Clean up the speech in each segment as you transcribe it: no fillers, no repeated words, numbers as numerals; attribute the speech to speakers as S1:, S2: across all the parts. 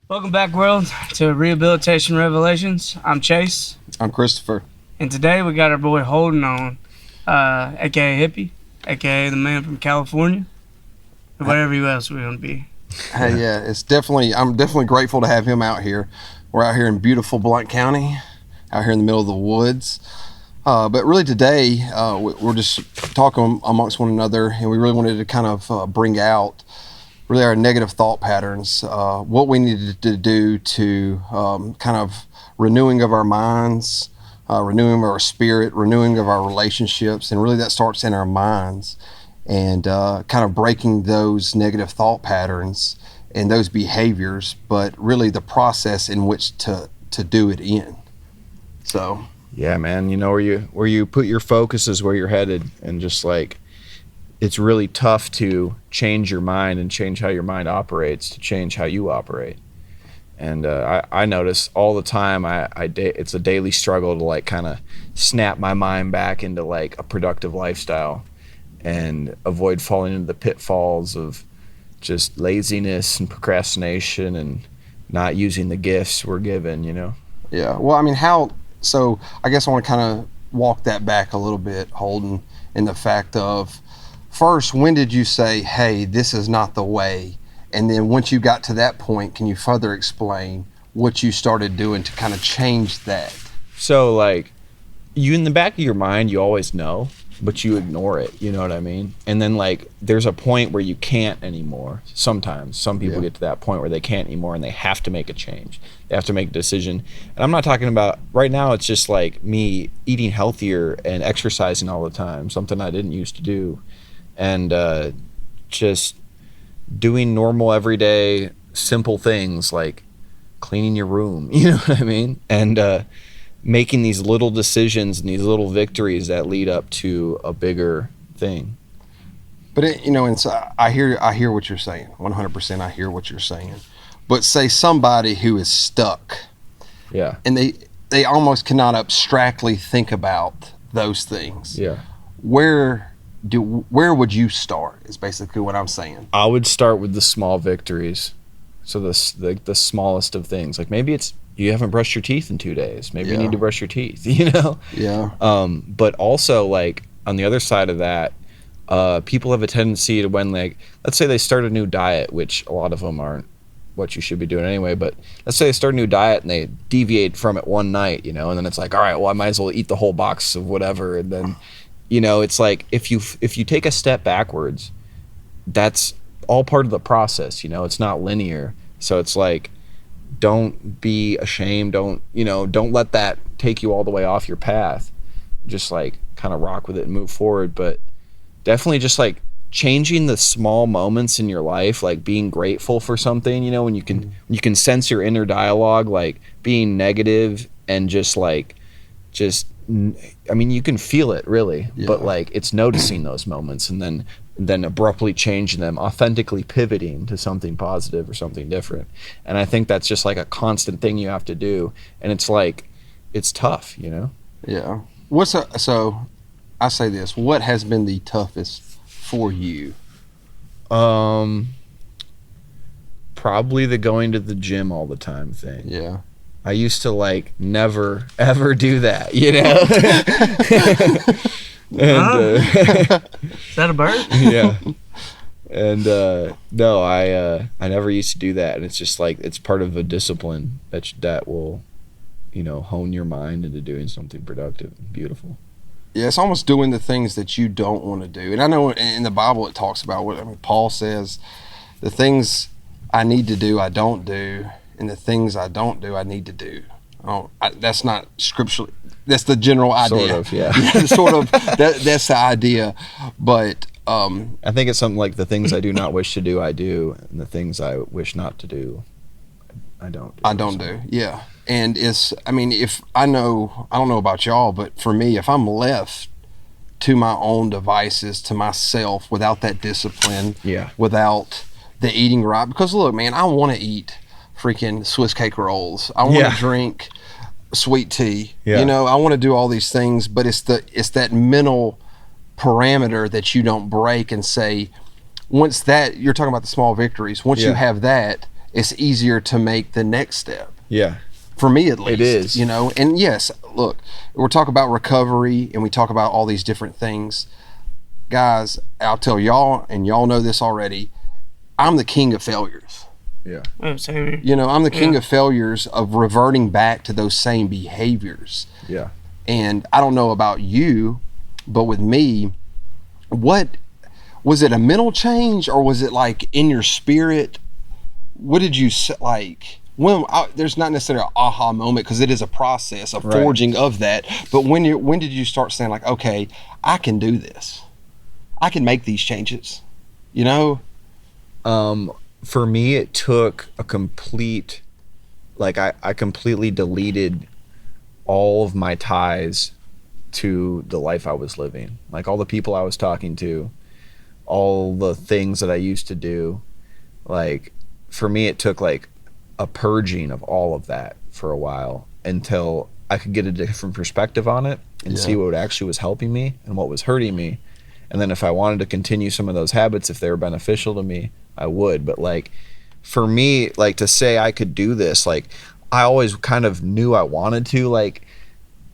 S1: Welcome back, world, to Rehabilitation Revelations. I'm Chase,
S2: I'm Christopher.
S1: and today we got our boy Holden on, aka Hippie, aka the man from California, or whatever else we're gonna be.
S2: Hey, yeah, I'm definitely grateful to have him out here. We're out here in beautiful Blount County, out here in the middle of the woods. But really today, we're just talking amongst one another, and we really wanted to kind of bring out really our negative thought patterns, what we needed to do to kind of renewing of our minds, renewing of our spirit, renewing of our relationships, and really that starts in our minds, and kind of breaking those negative thought patterns and those behaviors, but really the process in which to do it in. So
S3: yeah, man, where you put your focus is where you're headed, and just like it's really tough to change your mind and change how your mind operates to change how you operate. And I notice all the time it's a daily struggle to like kind of snap my mind back into like a productive lifestyle and avoid falling into the pitfalls of just laziness and procrastination and not using the gifts we're given,
S2: Yeah, well, I mean, so I guess I want to kind of walk that back a little bit, Holden, in the fact of, first, when did you say, hey, this is not the way? And then once you got to that point, can you further explain what you started doing to kind of change that?
S3: So like, you in the back of your mind, you always know, but you ignore it, you know what I mean? And then like, there's a point where you can't anymore. Sometimes some people get to that point where they can't anymore and they have to make a change. They have to make a decision. And I'm not talking about right now, it's just like me eating healthier and exercising all the time, something I didn't used to do. And just doing normal everyday simple things like cleaning your room, you know what I mean? And making these little decisions and these little victories that lead up to a bigger thing.
S2: But I hear what you're saying. 100%, I hear what you're saying. But say somebody who is stuck,
S3: Yeah.
S2: and they almost cannot abstractly think about those things.
S3: Yeah.
S2: Where would you start? Is basically what I'm saying.
S3: I would start with the small victories. So the smallest of things. Like maybe it's you haven't brushed your teeth in 2 days. Maybe you need to brush your teeth,
S2: Yeah.
S3: But also like on the other side of that, people have a tendency to, when like, let's say they start a new diet, which a lot of them aren't what you should be doing anyway, but let's say they start a new diet and they deviate from it one night, and then it's like, all right, well, I might as well eat the whole box of whatever. And then, it's like if you take a step backwards, that's all part of the process, it's not linear. So it's like, don't be ashamed. Don't let that take you all the way off your path. Just like kind of rock with it and move forward. But definitely just like changing the small moments in your life, like being grateful for something, when you can sense your inner dialogue, like being negative and you can feel it really, but like it's noticing those moments and then abruptly changing them, authentically pivoting to something positive or something different. And I think that's just like a constant thing you have to do. And it's like, it's tough,
S2: Yeah. So I say this, what has been the toughest for you?
S3: Probably the going to the gym all the time thing.
S2: Yeah.
S3: I used to like never ever do that, And
S1: Is that a bird?
S3: yeah. And no, I never used to do that, and it's just like it's part of a discipline that will, hone your mind into doing something productive and beautiful.
S2: Yeah, it's almost doing the things that you don't want to do. And I know in the Bible it talks about Paul says, the things I need to do, I don't do, and the things I don't do, I need to do. That's not scripturally. That's the general idea.
S3: Sort of, yeah.
S2: Sort of. That's the idea. But
S3: I think it's something like the things I do not wish to do, I do, and the things I wish not to do, I don't do.
S2: I don't do. Yeah. And if I don't know about y'all, but for me, if I'm left to my own devices, to myself, without that discipline, without the eating right, because look, man, I want to eat freaking Swiss cake rolls. I want to drink sweet tea.
S3: Yeah.
S2: I want to do all these things, but it's that mental parameter that you don't break and say, once that, you're talking about the small victories, once you have that, it's easier to make the next step.
S3: Yeah.
S2: For me, at least.
S3: It is.
S2: You know, and yes, look, we're talking about recovery and we talk about all these different things. Guys, I'll tell y'all, and y'all know this already, I'm the king of failures.
S3: Yeah.
S1: Oh, same here.
S2: You know, I'm the king of failures, of reverting back to those same behaviors.
S3: Yeah.
S2: And I don't know about you, but with me, what was it, a mental change, or was it like in your spirit? What did you like? There's not necessarily an aha moment, because it is a process of forging of that. But when did you start saying like, okay, I can do this, I can make these changes? You know.
S3: For me, it took a complete, like I completely deleted all of my ties to the life I was living. Like all the people I was talking to, all the things that I used to do. Like for me, it took like a purging of all of that for a while until I could get a different perspective on it and see what actually was helping me and what was hurting me. And then if I wanted to continue some of those habits, if they were beneficial to me, I would. But like for me, like to say I could do this, like I always kind of knew I wanted to like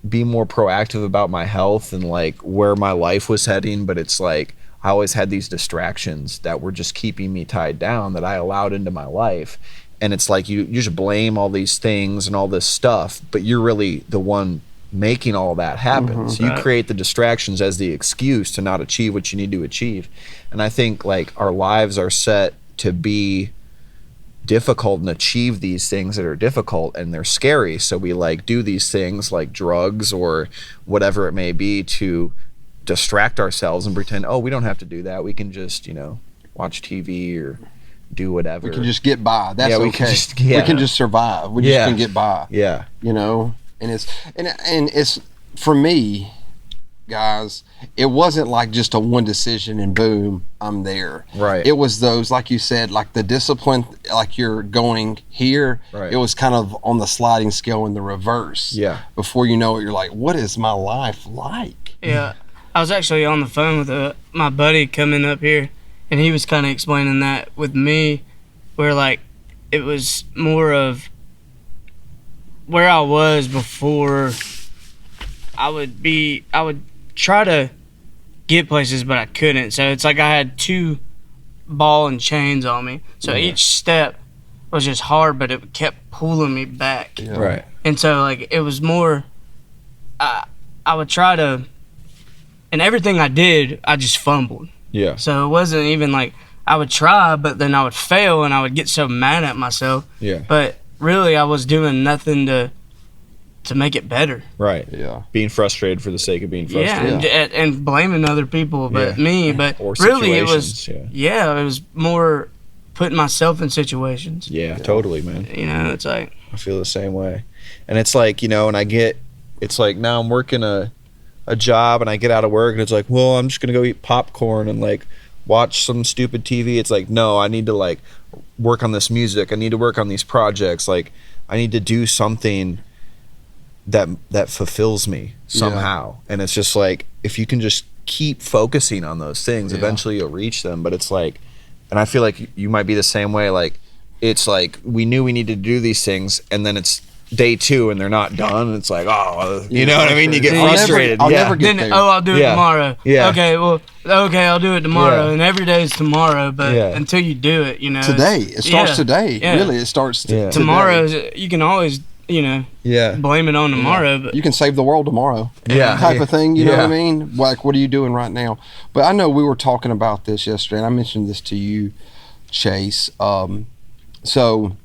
S3: be more proactive about my health and like where my life was heading. But it's like I always had these distractions that were just keeping me tied down that I allowed into my life. And it's like you just blame all these things and all this stuff, but you're really the one making all that happen. So you create the distractions as the excuse to not achieve what you need to achieve. And I think like our lives are set to be difficult and achieve these things that are difficult, and they're scary. So we like do these things like drugs or whatever it may be to distract ourselves and pretend, oh, we don't have to do that. We can just, you know, watch TV or do whatever.
S2: We can just get by. That's
S3: we
S2: okay.
S3: Can
S2: We can just survive. We just can get by.
S3: Yeah.
S2: You know? And it's for me, guys, it wasn't like just a one decision and boom, I'm there.
S3: Right.
S2: It was those, like you said, like the discipline, like you're going here.
S3: Right.
S2: It was kind of on the sliding scale in the reverse.
S3: Yeah.
S2: Before you know it, you're like, what is my life like?
S1: Yeah. I was actually on the phone with my buddy coming up here, and he was kind of explaining that with me, where like it was more of where I was before. I would try to get places, but I couldn't. So it's like I had two ball and chains on me. So each step was just hard, but it kept pulling me back.
S2: Yeah.
S3: Right.
S1: And so like it was more, I would try to, and everything I did, I just fumbled.
S3: Yeah.
S1: So it wasn't even like I would try, but then I would fail and I would get so mad at myself.
S3: Yeah.
S1: But really I was doing nothing to make it better.
S3: Right.
S2: Yeah.
S3: Being frustrated for the sake of being frustrated.
S1: Yeah, and blaming other people but me. But
S3: Or
S1: really it was,
S3: situations,
S1: it was more putting myself in situations.
S3: Yeah, totally, man.
S1: You know, it's like.
S3: I feel the same way. And it's like, you know, and it's like now I'm working a job and I get out of work and it's like, well, I'm just going to go eat popcorn and like watch some stupid TV. It's like, no, I need to like work on this music. I need to work on these projects. Like I need to do something that fulfills me somehow. And it's just like, if you can just keep focusing on those things, eventually you'll reach them. But it's like, and I feel like you might be the same way. Like, it's like, we knew we needed to do these things and then it's day 2 and they're not done. And it's like, oh, you know what I mean? You get frustrated.
S2: I'll never get there.
S1: I'll do it tomorrow.
S3: Yeah.
S1: Okay, I'll do it tomorrow. And every day is tomorrow, but until you do it, you know.
S2: Today. It starts today.
S1: Yeah.
S2: Really, it starts today.
S1: Tomorrow, you can always, you know, blame it on tomorrow. But
S2: you can save the world tomorrow. Type of thing, you know what I mean? Like, what are you doing right now? But I know we were talking about this yesterday, and I mentioned this to you, Chase. So,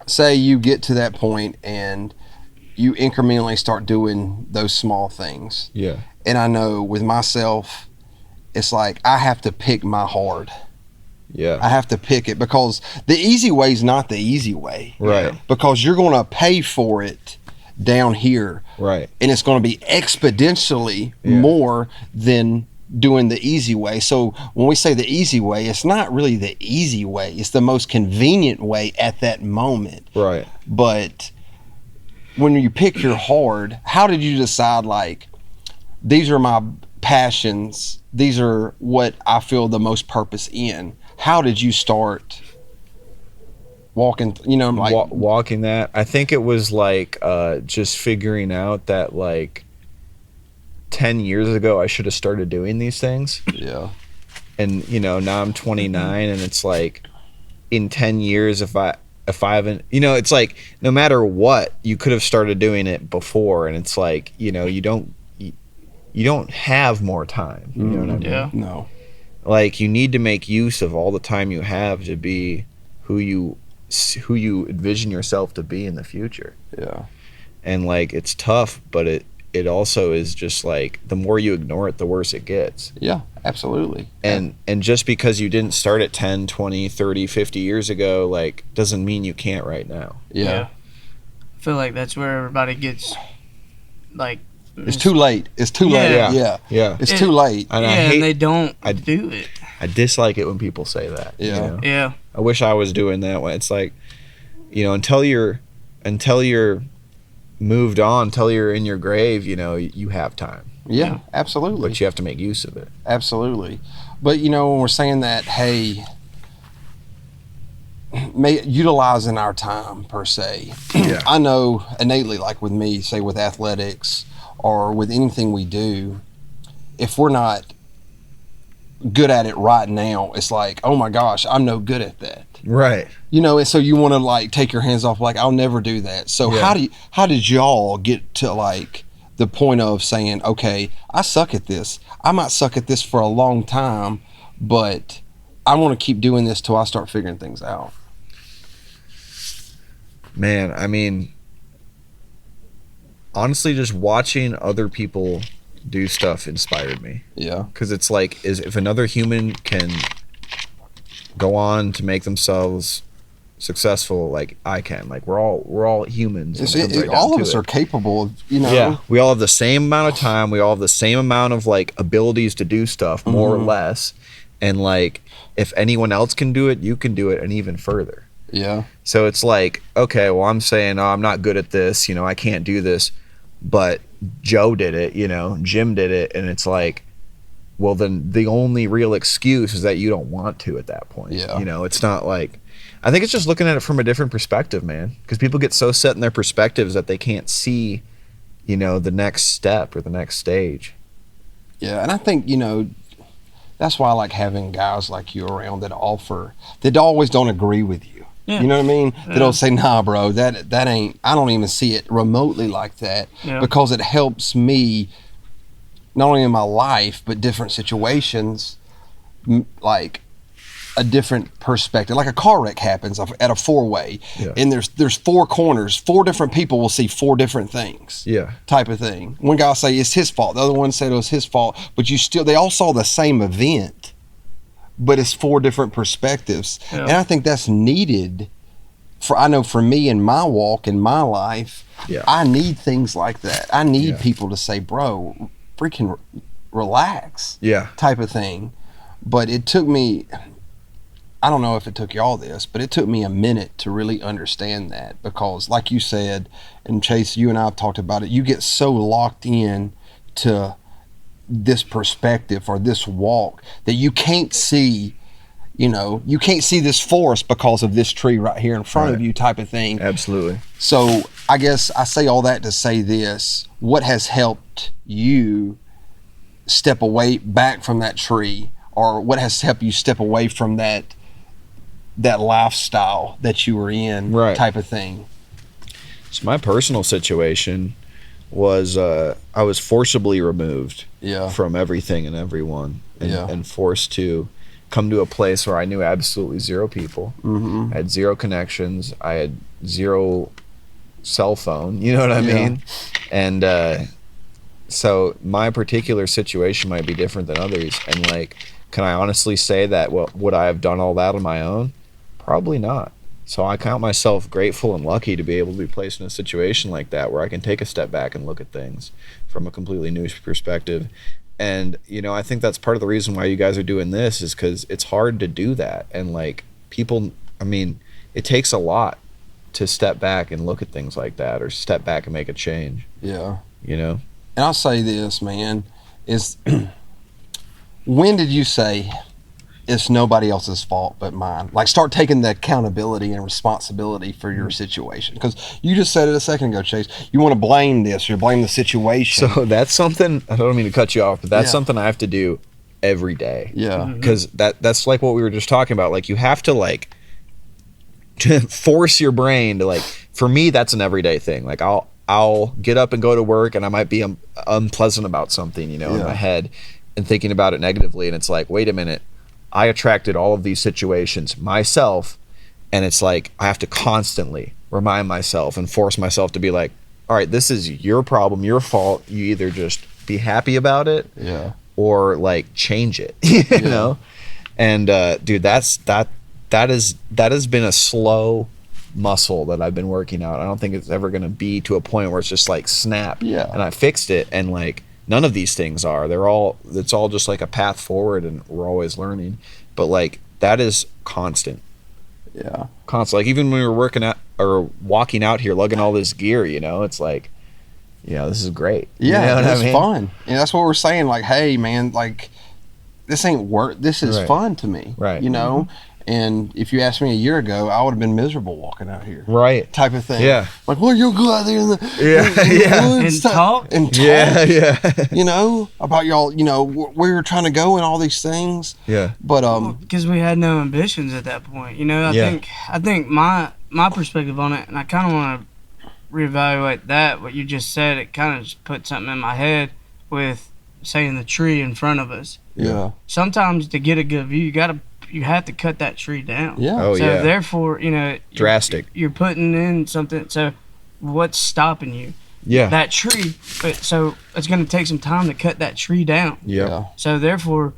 S2: say you get to that point and you incrementally start doing those small things.
S3: Yeah.
S2: And I know with myself, it's like I have to pick my hard.
S3: Yeah.
S2: I have to pick it because the easy way is not the easy way.
S3: Right.
S2: Because you're going to pay for it down here.
S3: Right.
S2: And it's going to be exponentially more than doing the easy way. So when we say the easy way, it's not really the easy way. It's the most convenient way at that moment.
S3: Right.
S2: But when you pick your hard, how did you decide, like, these are my passions, these are what I feel the most purpose in? How did you start walking, you know, like
S3: walking that. I think it was like just figuring out that like 10 years ago I should have started doing these things.
S2: Yeah.
S3: And you know, now I'm 29 and it's like in 10 years if I haven't, you know, it's like no matter what, you could have started doing it before, and it's like, you know, you don't have more time. You know what I mean?
S1: Yeah.
S2: No.
S3: Like you need to make use of all the time you have to be who you envision yourself to be in the future.
S2: Yeah.
S3: And like it's tough, but it also is just like the more you ignore it, the worse it gets.
S2: Yeah, absolutely.
S3: And just because you didn't start at 10, 20, 30, 50 years ago, like doesn't mean you can't right now.
S2: Yeah.
S1: I feel like that's where everybody gets like
S2: It's too late. It's too late.
S3: Yeah. Yeah.
S2: It's too late.
S3: And
S1: and they don't do it.
S3: I dislike it when people say that.
S2: Yeah.
S3: You know?
S1: Yeah.
S3: I wish I was doing that way. It's like, you know, until you're moved on, until you're in your grave, you know, you have time.
S2: Yeah, absolutely.
S3: But you have to make use of it.
S2: Absolutely. But, you know, when we're saying that, hey, utilizing our time per se.
S3: Yeah.
S2: I know innately, like with me, say with athletics or with anything we do, if we're not good at it right now, it's like, oh my gosh, I'm no good at that.
S3: Right.
S2: You know, and so you want to like take your hands off, like I'll never do that. So
S3: Yeah.
S2: how did y'all get to like the point of saying, okay, I suck at this. I might suck at this for a long time, but I want to keep doing this till I start figuring things out.
S3: Man, I mean, honestly, just watching other people do stuff inspired me.
S2: Yeah.
S3: Because it's like, if another human can go on to make themselves successful, like I can, like we're all humans.
S2: All of us are capable of, you know.
S3: Yeah, we all have the same amount of time. We all have the same amount of like abilities to do stuff, more or less. And like, if anyone else can do it, you can do it, and even further.
S2: Yeah.
S3: So it's like, okay, well, I'm saying, oh, I'm not good at this. You know, I can't do this. But Joe did it, you know, Jim did it. And it's like, well, then the only real excuse is that you don't want to at that point.
S2: Yeah.
S3: You know, it's not like, I think it's just looking at it from a different perspective, man. Because people get so set in their perspectives that they can't see, you know, the next step or the next stage.
S2: Yeah. And I think, you know, that's why I like having guys like you around that always don't agree with you.
S1: Yeah.
S2: You know what I mean? They don't say, nah, bro, that ain't, I don't even see it remotely like that, because it helps me not only in my life, but different situations, like a different perspective. Like a car wreck happens at a four-way, and there's four corners, four different people will see four different things.
S3: Yeah.
S2: Type of thing. One guy will say it's his fault. The other one said it was his fault, but they all saw the same event, but it's four different perspectives.
S1: Yeah.
S2: And I think that's needed I know for me in my walk, in my life, I need things like that. I need people to say, bro, freaking relax.
S3: Yeah.
S2: Type of thing. But it took me, I don't know if it took y'all this, but it took me a minute to really understand that, because like you said, and Chase, you and I have talked about it, you get so locked in to this perspective or this walk that you can't see, you know, you can't see this forest because of this tree right here in front of you, type of thing.
S3: Absolutely.
S2: So I guess I say all that to say this: what has helped you step away back from that tree, or what has helped you step away from that lifestyle that you were in, type of thing?
S3: So my personal situation was I was forcibly removed from everything and everyone, and forced to come to a place where I knew absolutely zero people. I had zero connections. I had zero cell phone. You know what I mean? And so my particular situation might be different than others. And like, can I honestly say that would I have done all that on my own? Probably not. So I count myself grateful and lucky to be able to be placed in a situation like that, where I can take a step back and look at things from a completely new perspective. And, you know, I think that's part of the reason why you guys are doing this, is because it's hard to do that. And like people, I mean, it takes a lot to step back and look at things like that, or step back and make a change.
S2: Yeah.
S3: You know?
S2: And I'll say this, man, is when did you say, it's nobody else's fault but mine. Like, start taking the accountability and responsibility for your situation. Because you just said it a second ago, Chase. You want to blame this or blame the situation.
S3: So that's something, I don't mean to cut you off, but that's something I have to do every day.
S2: Yeah.
S3: Because that's like what we were just talking about. Like, you have to, like, to force your brain to, like, for me, that's an everyday thing. Like, I'll get up and go to work, and I might be unpleasant about something, you know, in my head and thinking about it negatively. And it's like, wait a minute, I attracted all of these situations myself. And it's like, I have to constantly remind myself and force myself to be like, all right, this is your problem, your fault. You either just be happy about it or like change it, you know? And dude, that has been a slow muscle that I've been working out. I don't think it's ever going to be to a point where it's just like snap and I fixed it. And like, none of these things are, it's all just like a path forward, and we're always learning. But like, that is constant.
S2: Yeah.
S3: Constant. Like, even when we were working out or walking out here, lugging all this gear, you know, it's like, you know, this is great.
S2: Yeah,
S3: you know
S2: it's fun. And that's what we're saying. Like, hey man, like, this ain't work. This is fun to me.
S3: Right.
S2: You know? And if you asked me a year ago, I would have been miserable walking out here.
S3: Right.
S2: Type of thing.
S3: Yeah.
S2: Like, well, you'll go out there in the, woods
S1: And talk.
S2: and talk.
S3: Yeah.
S2: You know, about y'all, you know, where you're trying to go and all these things.
S3: Yeah.
S2: But
S1: Because we had no ambitions at that point. You know, I think my perspective on it, and I kind of want to reevaluate that, what you just said, it kind of just put something in my head with saying the tree in front of us.
S2: Yeah.
S1: Sometimes to get a good view, you have to cut that tree down.
S2: Yeah.
S3: Oh,
S1: So
S3: yeah.
S1: therefore, you know,
S3: Drastic.
S1: You're putting in something. So what's stopping you?
S3: Yeah.
S1: That tree. So it's going to take some time to cut that tree down.
S3: Yeah.
S1: So therefore,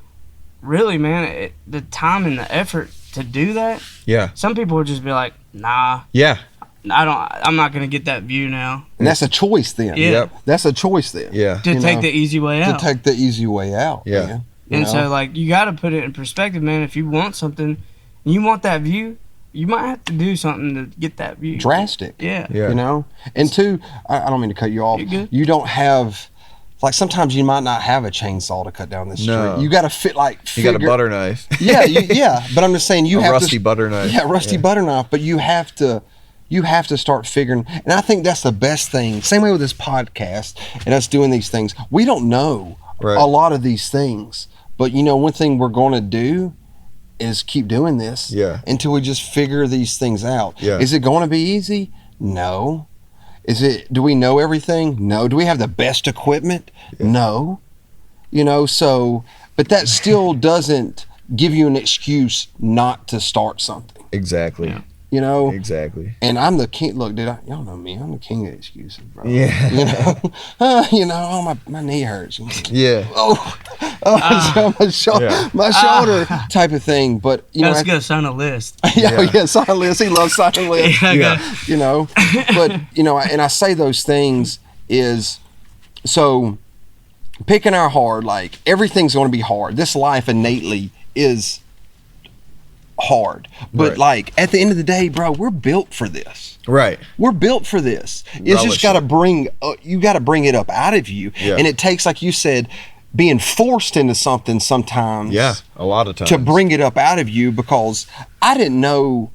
S1: really, man, the time and the effort to do that.
S3: Yeah.
S1: Some people would just be like, nah,
S3: Yeah.
S1: I'm not going to get that view now.
S2: And that's a choice then.
S1: Yeah.
S3: Yep.
S2: That's a choice then.
S3: Yeah.
S1: To
S2: You
S1: take
S2: know,
S1: the easy way out.
S2: To take the easy way out.
S3: Yeah.
S2: Man. You
S1: And
S2: know?
S1: so, like, you got to put it in perspective, man. If you want something, and you want that view, you might have to do something to get that view.
S2: Drastic.
S1: Yeah.
S3: Yeah.
S2: You know? And two, I don't mean to cut you off.
S1: You're good.
S2: You don't have, like, sometimes you might not have a chainsaw to cut down this tree.
S3: No.
S2: You got to fit, like,
S3: You got a butter knife.
S2: yeah. But I'm just saying you
S3: A
S2: have
S3: rusty
S2: to.
S3: butter knife.
S2: Yeah, rusty butter knife. But you have to start figuring, and I think that's the best thing. Same way with this podcast and us doing these things. We don't know a lot of these things, but you know, one thing we're going to do is keep doing this until we just figure these things out.
S3: Yeah.
S2: Is it going to be easy? No. Do we know everything? No. Do we have the best equipment? No. You know, so, but that still doesn't give you an excuse not to start something.
S3: Exactly.
S1: Yeah.
S2: You know?
S3: Exactly.
S2: And I'm the king. Look, dude, y'all know me. I'm the king of excuses, bro.
S3: Yeah.
S2: You know, oh, my knee hurts.
S3: Yeah.
S2: My shoulder type of thing. But, you know.
S1: Let's go sign a list.
S2: Sign lists. He loves signing lists. You know, but, you know, and I say those things is, so picking our hard, like, everything's going to be hard. This life innately is hard, but like, at the end of the day, bro, we're built for this.
S3: Right.
S2: We're built for this. It's just got to bring it up out of you. And it takes, like you said, being forced into something sometimes.
S3: Yeah, a lot of times.
S2: To bring it up out of you, because I didn't know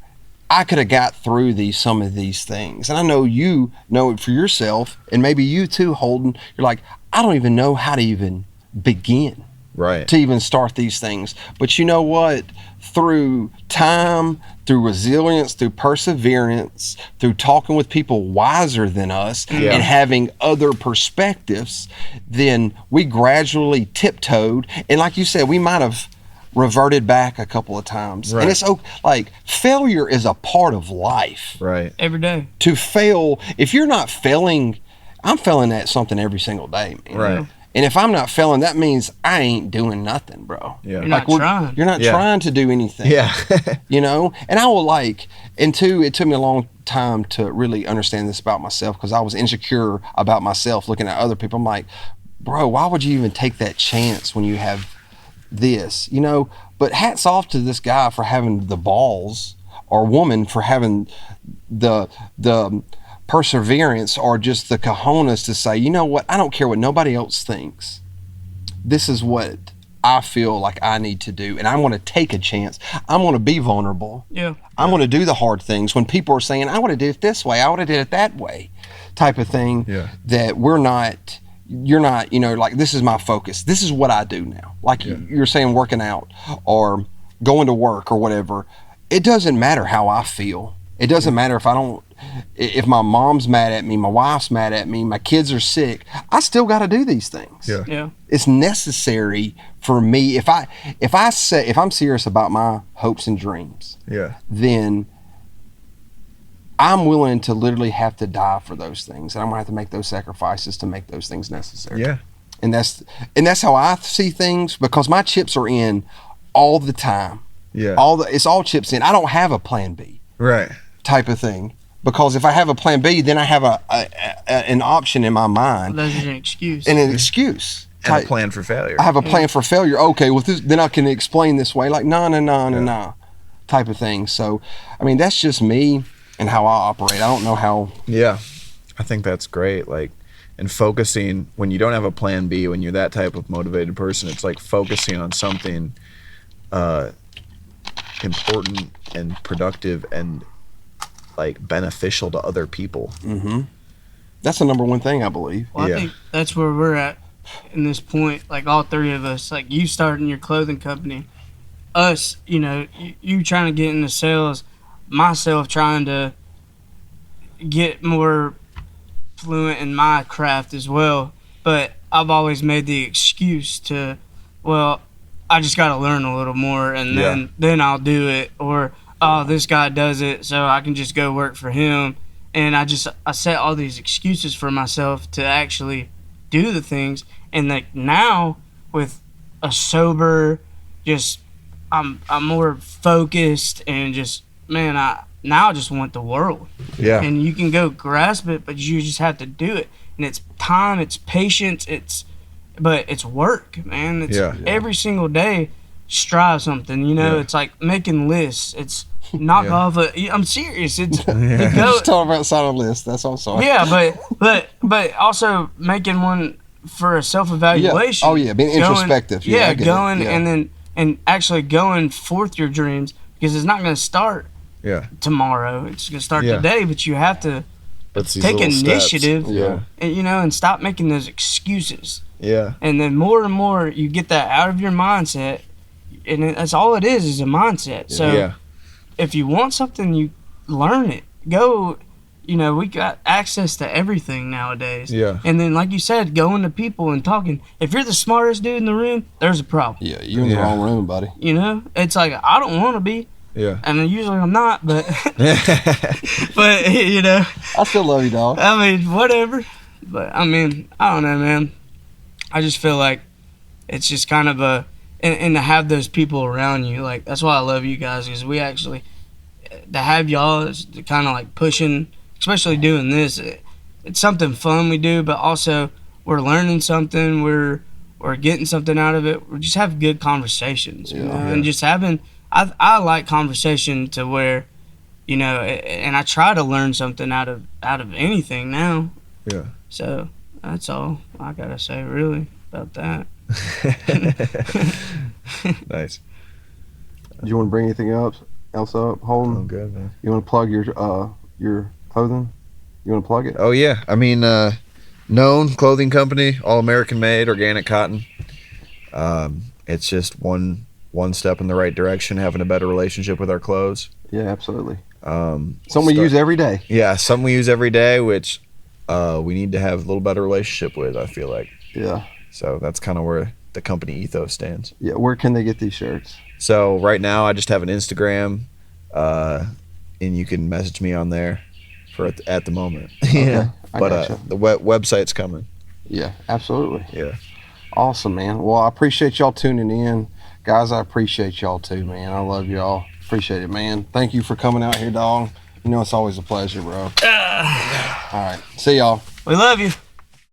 S2: I could have got through some of these things. And I know you know it for yourself, and maybe you too, Holden. You're like, I don't even know how to even begin.
S3: Right.
S2: To even start these things. But you know what? Through time, through resilience, through perseverance, through talking with people wiser than us and having other perspectives, then we gradually tiptoed. And like you said, we might have reverted back a couple of times.
S3: Right.
S2: And it's like, failure is a part of life.
S3: Right.
S1: Every day.
S2: To fail, if you're not failing, I'm failing at something every single day, man.
S3: Right.
S2: And if I'm not failing, that means I ain't doing nothing, bro.
S3: Yeah.
S1: You're not trying.
S2: You're not trying to do anything.
S3: Yeah.
S2: You know? And I will and two, it took me a long time to really understand this about myself, because I was insecure about myself looking at other people. I'm like, bro, why would you even take that chance when you have this? You know? But hats off to this guy for having the balls, or woman for having the perseverance, or just the cojones to say, you know what, I don't care what nobody else thinks. This is what I feel like I need to do, and I'm going to take a chance. I'm going to be vulnerable.
S1: Yeah.
S2: I'm going to do the hard things when people are saying, I want to do it this way, I want to do it that way, type of thing.
S4: Yeah.
S2: That you're not, like, this is my focus. This is what I do now. Like you're saying, working out or going to work or whatever. It doesn't matter how I feel. It doesn't matter if my mom's mad at me, my wife's mad at me, my kids are sick. I still got to do these things.
S1: Yeah.
S2: It's necessary for me. If I'm serious about my hopes and dreams, then I'm willing to literally have to die for those things, and I'm gonna have to make those sacrifices to make those things necessary.
S4: Yeah.
S2: And that's how I see things, because my chips are in all the time.
S4: Yeah.
S2: It's all chips in. I don't have a plan B.
S4: Right.
S2: Type of thing. Because if I have a plan B, then I have an option in my mind.
S1: That's an excuse.
S2: And an excuse.
S4: And a plan for failure.
S2: I have a plan for failure. Okay, well, then I can explain this way. Like, no. Type of thing. So, I mean, that's just me and how I operate. I don't know how.
S4: Yeah. I think that's great. Like, and focusing, when you don't have a plan B, when you're that type of motivated person, it's like focusing on something important and productive and like beneficial to other people.
S2: Mm-hmm. That's the number one thing, I believe.
S1: Well, I think that's where we're at in this point. Like, all three of us, like you starting your clothing company, us, you trying to get into sales, myself trying to get more fluent in my craft as well. But I've always made the excuse to, well, I just got to learn a little more, and then I'll do it. Or, oh, this guy does it, so I can just go work for him. And I set all these excuses for myself to actually do the things. And like now, with a sober, I'm more focused, and just, man, I just want the world.
S4: Yeah.
S1: And you can go grasp it, but you just have to do it. And it's time, it's patience, but it's work, man. It's every single day, strive something. It's like making lists. It's knock off I'm serious. It's
S2: just talking about signing a list. That's all. Sorry.
S1: Yeah, but also making one for a self-evaluation.
S2: Yeah. Oh yeah, being introspective.
S1: And actually going forth your dreams, because it's not going to start tomorrow. It's going to start today, but you have to take initiative. And stop making those excuses.
S4: Yeah.
S1: And then more and more you get that out of your mindset, and that's all it is a mindset. So if you want something, you learn it. Go, we got access to everything nowadays.
S4: Yeah.
S1: And then, like you said, going to people and talking. If you're the smartest dude in the room, there's a problem.
S2: Yeah, you're in the wrong room, buddy.
S1: It's like, I don't want to be.
S4: Yeah.
S1: And usually I'm not, but but
S2: I still love you, dog.
S1: I mean, whatever. But I mean, I don't know, man. I just feel like it's just kind of and to have those people around you, like, that's why I love you guys, because we actually, to have y'all is kind of like pushing, especially doing this. It's something fun we do, but also we're learning something. We're getting something out of it. We just have good conversations, and just having. I like conversation to where, and I try to learn something out of anything now.
S4: Yeah.
S1: So that's all I gotta say, really, about that.
S4: Nice.
S2: Do you want to bring anything else up, Holden?
S4: Oh, good, man.
S2: You want to plug your clothing? You want to plug it?
S4: Oh yeah. I mean, known clothing company, all American made, organic cotton. It's just one step in the right direction, having a better relationship with our clothes.
S2: Yeah, absolutely. Something we use every day.
S4: Yeah, something we use every day, which we need to have a little better relationship with, I feel like.
S2: Yeah.
S4: So that's kind of where the company ethos stands.
S2: Yeah, where can they get these shirts?
S4: So right now I just have an Instagram, and you can message me on there for at the moment.
S2: Okay,
S4: But the website's coming.
S2: Yeah, absolutely.
S4: Yeah.
S2: Awesome, man. Well, I appreciate y'all tuning in. Guys, I appreciate y'all too, man. I love y'all. Appreciate it, man. Thank you for coming out here, dog. It's always a pleasure, bro. All right. See y'all.
S1: We love you.